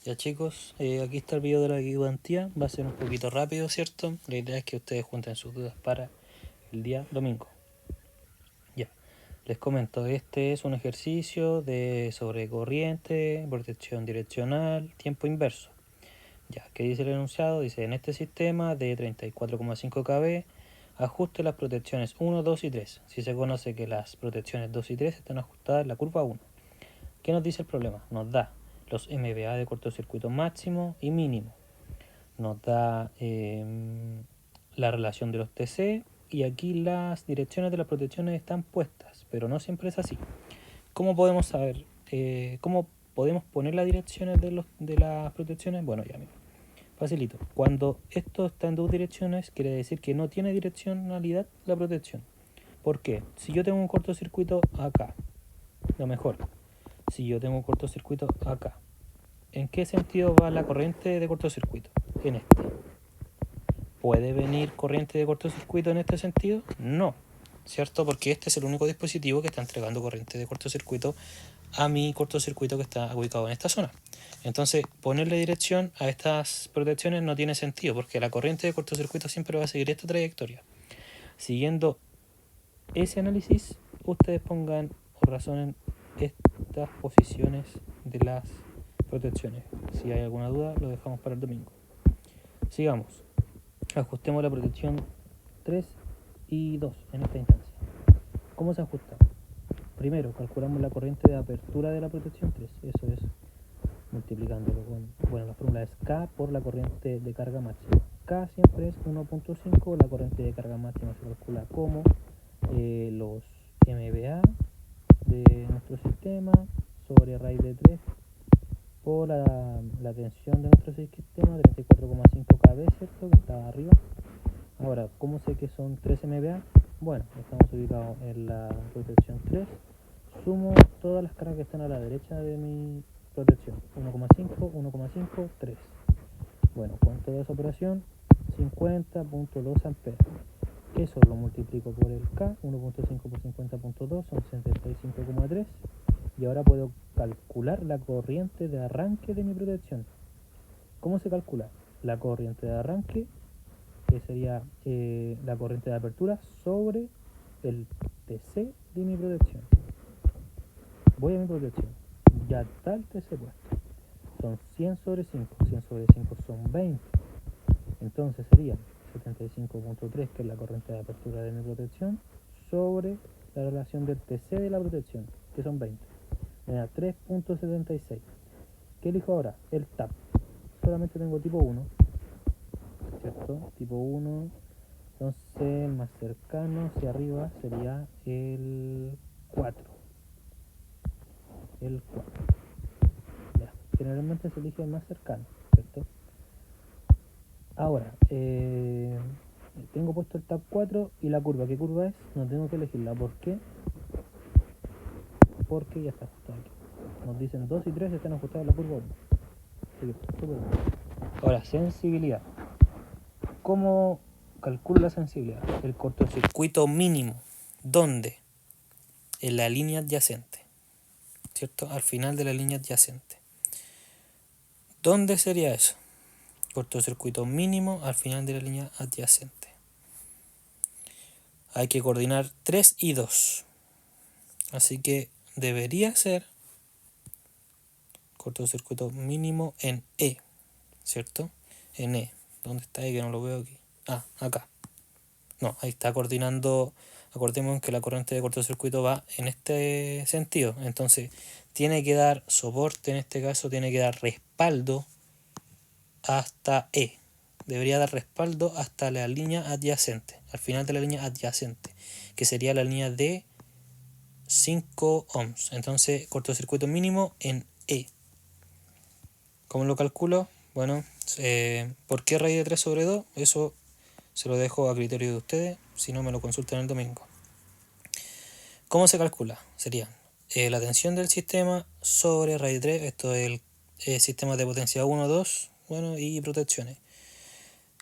Ya chicos, aquí está el video de la guiantía. Va a ser un poquito rápido, ¿cierto? La idea es que ustedes junten sus dudas para el día domingo. Ya, les comento, este es un ejercicio sobre corriente, protección direccional, tiempo inverso. Ya, ¿qué dice el enunciado? Dice, en este sistema de 34,5 kV, ajuste las protecciones 1, 2 y 3. Si se conoce que las protecciones 2 y 3 están ajustadas en la curva 1. ¿Qué nos dice el problema? Nos da los MVA de cortocircuito máximo y mínimo. Nos da la relación de los TC y aquí las direcciones de las protecciones están puestas, pero no siempre es así. ¿Cómo podemos saber? ¿Cómo podemos poner las direcciones de las protecciones? Bueno, ya mira, facilito. Cuando esto está en dos direcciones, quiere decir que no tiene direccionalidad la protección. ¿Por qué? Si yo tengo un cortocircuito acá, lo mejor, si yo tengo un cortocircuito acá, ¿en qué sentido va la corriente de cortocircuito? En este. ¿Puede venir corriente de cortocircuito en este sentido? No, ¿cierto? Porque este es el único dispositivo que está entregando corriente de cortocircuito a mi cortocircuito que está ubicado en esta zona. Entonces, ponerle dirección a estas protecciones no tiene sentido, porque la corriente de cortocircuito siempre va a seguir esta trayectoria. Siguiendo ese análisis, ustedes pongan o razonen estas posiciones de las protecciones. Si hay alguna duda, lo dejamos para el domingo. Sigamos. Ajustemos la protección 3 y 2 en esta instancia. ¿Cómo se ajusta? Primero, calculamos la corriente de apertura de la protección 3. Eso es multiplicándolo con, bueno, la fórmula es K por la corriente de carga máxima. K siempre es 1.5, la corriente de carga máxima se calcula como los MVA de nuestro sistema sobre raíz de 3 por la tensión de nuestro sistema, 34,5 kV, ¿cierto? Que está arriba. Ahora, ¿cómo sé que son 3 MVA? Bueno, estamos ubicados en la protección 3. Sumo todas las cargas que están a la derecha de mi protección. 1,5, 1,5, 3. Bueno, ¿cuánto da esa operación? 50.2 amperes. Eso lo multiplico por el K, 1.5 por 50.2 son 75,3. Y ahora puedo calcular la corriente de arranque de mi protección. ¿Cómo se calcula? La corriente de arranque, que sería la corriente de apertura, sobre el TC de mi protección. Voy a mi protección. Ya está el TC puesto. Son 100 sobre 5. 100 sobre 5 son 20. Entonces sería 75.3, que es la corriente de apertura de mi protección, sobre la relación del TC de la protección, que son 20. Me da 3.76. ¿Qué elijo ahora? El TAP. Solamente tengo tipo 1, ¿cierto? Tipo 1. Entonces el más cercano hacia arriba sería el 4. El 4. Ya. Generalmente se elige el más cercano, ¿cierto? Ahora, tengo puesto el tab 4 y la curva. ¿Qué curva es? No tengo que elegirla. ¿Por qué? Porque ya está ajustada aquí. Nos dicen 2 y 3 están ajustados en la curva 1. Así que súper bien. Ahora, sensibilidad. ¿Cómo calculo la sensibilidad? El cortocircuito mínimo. ¿Dónde? En la línea adyacente, ¿cierto? Al final de la línea adyacente. ¿Dónde sería eso? Cortocircuito mínimo al final de la línea adyacente. Hay que coordinar 3 y 2. Así que debería ser cortocircuito mínimo en E, ¿cierto? En E. ¿Dónde está E? Que no lo veo aquí. Ah, acá. No, ahí está coordinando. Acordemos que la corriente de cortocircuito va en este sentido. Entonces, tiene que dar soporte, en este caso, tiene que dar respaldo hasta E. Debería dar respaldo hasta la línea adyacente, al final de la línea adyacente, que sería la línea de 5 ohms. Entonces, cortocircuito mínimo en E. ¿Cómo lo calculo? Bueno, ¿por qué raíz de 3 sobre 2? Eso se lo dejo a criterio de ustedes, si no me lo consultan el domingo. ¿Cómo se calcula? Sería la tensión del sistema sobre raíz de 3, esto es el sistema de potencia 1, 2, bueno, y protecciones.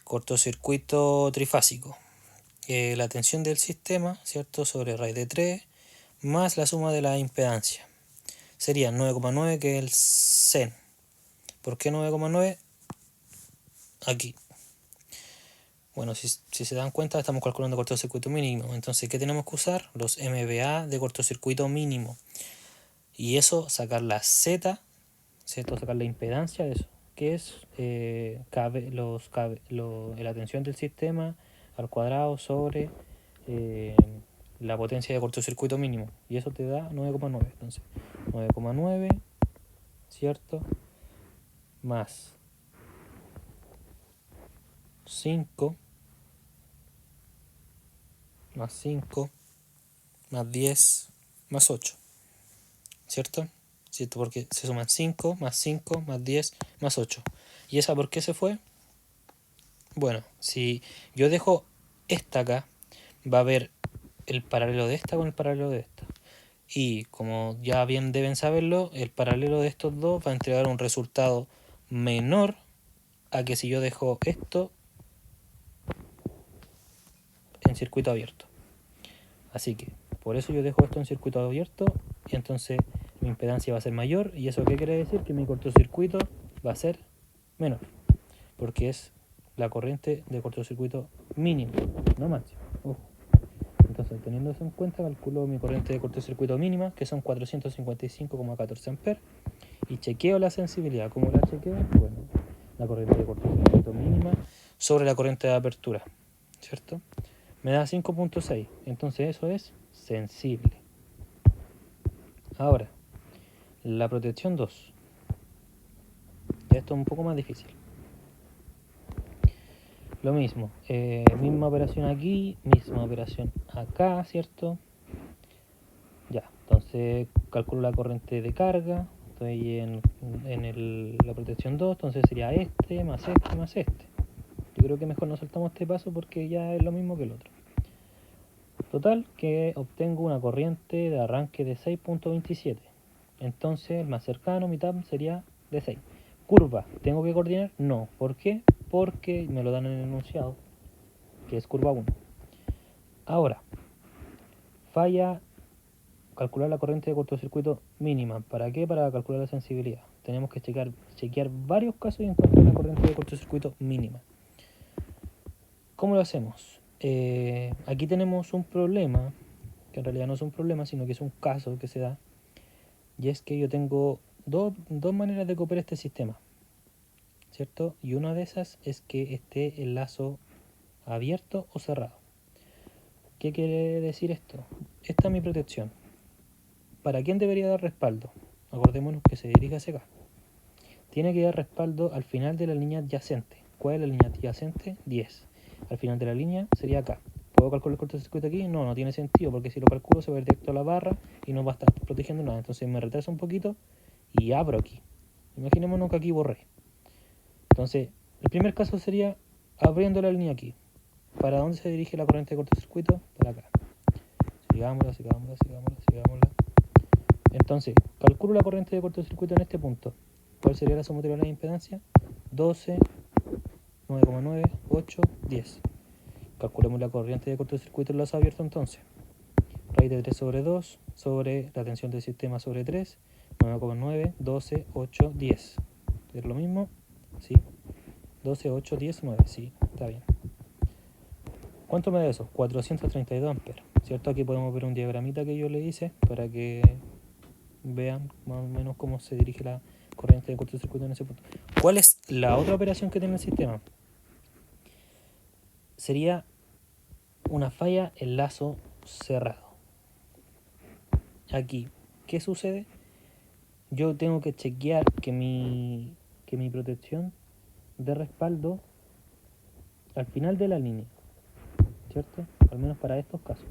Cortocircuito trifásico. La tensión del sistema, ¿cierto? Sobre raíz de 3 más la suma de la impedancia. Sería 9,9, que es el SEN. ¿Por qué 9,9? Aquí. Bueno, si se dan cuenta, estamos calculando cortocircuito mínimo. Entonces, ¿qué tenemos que usar? Los MVA de cortocircuito mínimo. Y eso, sacar la Z, ¿cierto? Sacar la impedancia de eso, que es la tensión del sistema al cuadrado sobre la potencia de cortocircuito mínimo. Y eso te da 9,9. Entonces, 9,9, ¿cierto? Más 5, más 5, más 10, más 8, ¿cierto? ¿Cierto? Porque se suman 5, más 10, más 8. ¿Y esa por qué se fue? Bueno, si yo dejo esta acá, va a haber el paralelo de esta con el paralelo de esta. Y como ya bien deben saberlo, el paralelo de estos dos va a entregar un resultado menor a que si yo dejo esto en circuito abierto. Así que por eso yo dejo esto en circuito abierto y entonces mi impedancia va a ser mayor. ¿Y eso qué quiere decir? Que mi cortocircuito va a ser menor, porque es la corriente de cortocircuito mínimo, no máximo. Entonces, teniendo eso en cuenta, calculo mi corriente de cortocircuito mínima, que son 455,14 amperes, y chequeo la sensibilidad. ¿Cómo la chequeo? Bueno, la corriente de cortocircuito mínima sobre la corriente de apertura, ¿cierto? Me da 5,6, entonces eso es sensible. Ahora, la protección 2. Ya esto es un poco más difícil. Lo mismo, misma operación aquí, misma operación acá, ¿cierto? Ya, entonces calculo la corriente de carga, estoy en la protección 2, entonces sería este, más este, más este. Yo creo que mejor no saltamos este paso porque ya es lo mismo que el otro. Total, que obtengo una corriente de arranque de 6,27. Entonces el más cercano, mitad, sería de 6. Curva, ¿tengo que coordinar? No. ¿Por qué? Porque me lo dan en el enunciado, que es curva 1. Ahora, falla calcular la corriente de cortocircuito mínima. ¿Para qué? Para calcular la sensibilidad. Tenemos que chequear varios casos y encontrar la corriente de cortocircuito mínima. ¿Cómo lo hacemos? Aquí tenemos un problema, que en realidad no es un problema, sino que es un caso que se da, y es que yo tengo dos maneras de copiar este sistema, ¿cierto? Y una de esas es que esté el lazo abierto o cerrado. ¿Qué quiere decir esto? Esta es mi protección. ¿Para quién debería dar respaldo? Acordémonos que se dirige hacia acá. Tiene que dar respaldo al final de la línea adyacente. ¿Cuál es la línea adyacente? 10. Al final de la línea sería acá. ¿Puedo calcular el cortocircuito aquí? No, no tiene sentido, porque si lo calculo se va a ir directo a la barra y no va a estar protegiendo nada. Entonces me retraso un poquito y abro aquí. Imaginémonos que aquí borré. Entonces, el primer caso sería abriendo la línea aquí. ¿Para dónde se dirige la corriente de cortocircuito? Para acá. Sigámosla. Entonces, calculo la corriente de cortocircuito en este punto. ¿Cuál sería la sumatoria de la impedancia? 12, 9,9, 8, 10. Calculemos la corriente de cortocircuito en lazo abierto entonces. Raíz de 3 sobre 2 sobre la tensión del sistema sobre 3, 9,9, 12, 8, 10. ¿Es lo mismo? Sí. 12, 8, 10, 9. Sí, está bien. ¿Cuánto me da eso? 432 amperes. ¿Cierto? Aquí podemos ver un diagramita que yo le hice para que vean más o menos cómo se dirige la corriente de cortocircuito en ese punto. ¿Cuál es la otra operación que tiene el sistema? Sería una falla en lazo cerrado. Aquí, ¿qué sucede? Yo tengo que chequear que mi protección dé respaldo al final de la línea, ¿cierto? Al menos para estos casos.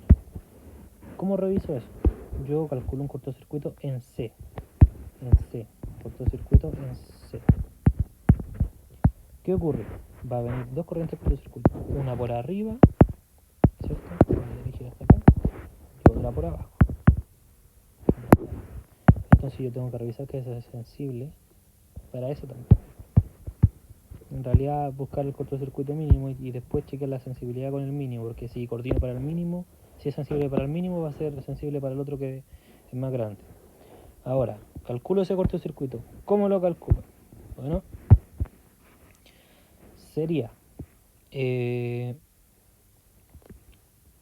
¿Cómo reviso eso? Yo calculo un cortocircuito en C. Cortocircuito en C. ¿Qué ocurre? Va a venir dos corrientes de cortocircuito. Una por arriba, ¿cierto? Se va a dirigir hasta acá. Y otra por abajo. Entonces yo tengo que revisar que eso es sensible para eso también. En realidad buscar el cortocircuito mínimo y después chequear la sensibilidad con el mínimo, porque si coordino para el mínimo, si es sensible para el mínimo, va a ser sensible para el otro que es más grande. Ahora, calculo ese cortocircuito. ¿Cómo lo calculo? Bueno, sería,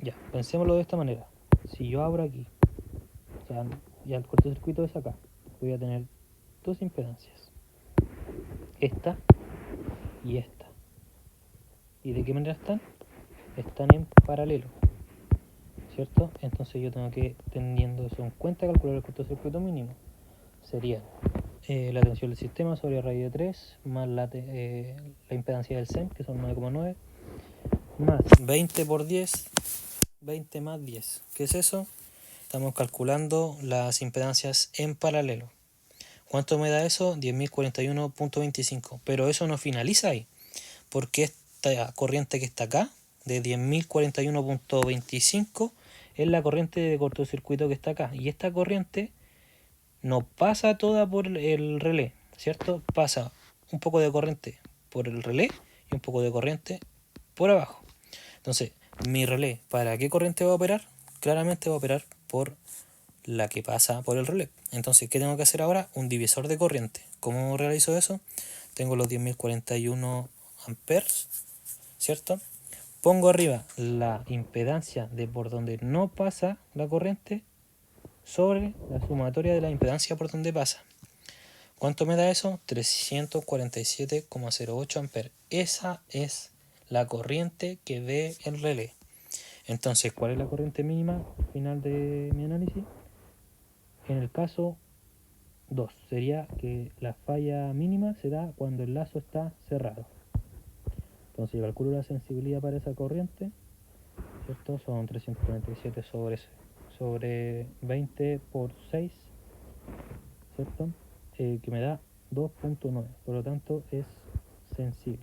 ya, pensémoslo de esta manera. Si yo abro aquí, o sea, ya el cortocircuito es acá, voy a tener dos impedancias, esta y esta. ¿Y de qué manera están? Están en paralelo, ¿cierto? Entonces yo tengo que, teniendo eso en cuenta, calcular el cortocircuito mínimo. Sería la tensión del sistema sobre raíz de 3 más la impedancia del SEM, que son 9,9, más 20 por 10, 20 más 10. ¿Qué es eso? Estamos calculando las impedancias en paralelo. ¿Cuánto me da eso? 10.041.25. Pero eso no finaliza ahí, porque esta corriente que está acá, de 10.041.25, es la corriente de cortocircuito que está acá. Y esta corriente no pasa toda por el relé, ¿cierto? Pasa un poco de corriente por el relé y un poco de corriente por abajo. Entonces, mi relé, ¿para qué corriente va a operar? Claramente va a operar por la que pasa por el relé. Entonces, ¿qué tengo que hacer ahora? Un divisor de corriente. ¿Cómo realizo eso? Tengo los 10.041 amperes, ¿cierto? Pongo arriba la impedancia de por donde no pasa la corriente sobre la sumatoria de la impedancia por donde pasa. ¿Cuánto me da eso? 347,08 amperes. Esa es la corriente que ve el relé. Entonces, ¿cuál es la corriente mínima al final de mi análisis? En el caso 2, sería que la falla mínima se da cuando el lazo está cerrado. Entonces, yo calculo la sensibilidad para esa corriente, ¿cierto? Son 347 sobre 20 por 6, ¿cierto? Que me da 2.9, por lo tanto es sensible.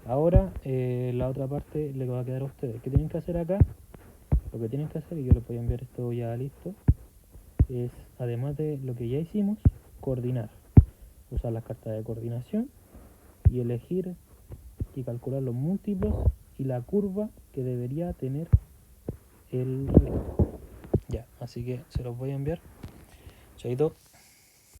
Ahora la otra parte le va a quedar a ustedes. ¿Qué tienen que hacer acá? Lo que tienen que hacer, y yo les voy a enviar esto ya listo, es, además de lo que ya hicimos, coordinar. Usar las cartas de coordinación y elegir y calcular los múltiplos y la curva que debería tener el relé. Ya, así que se los voy a enviar. Chaito.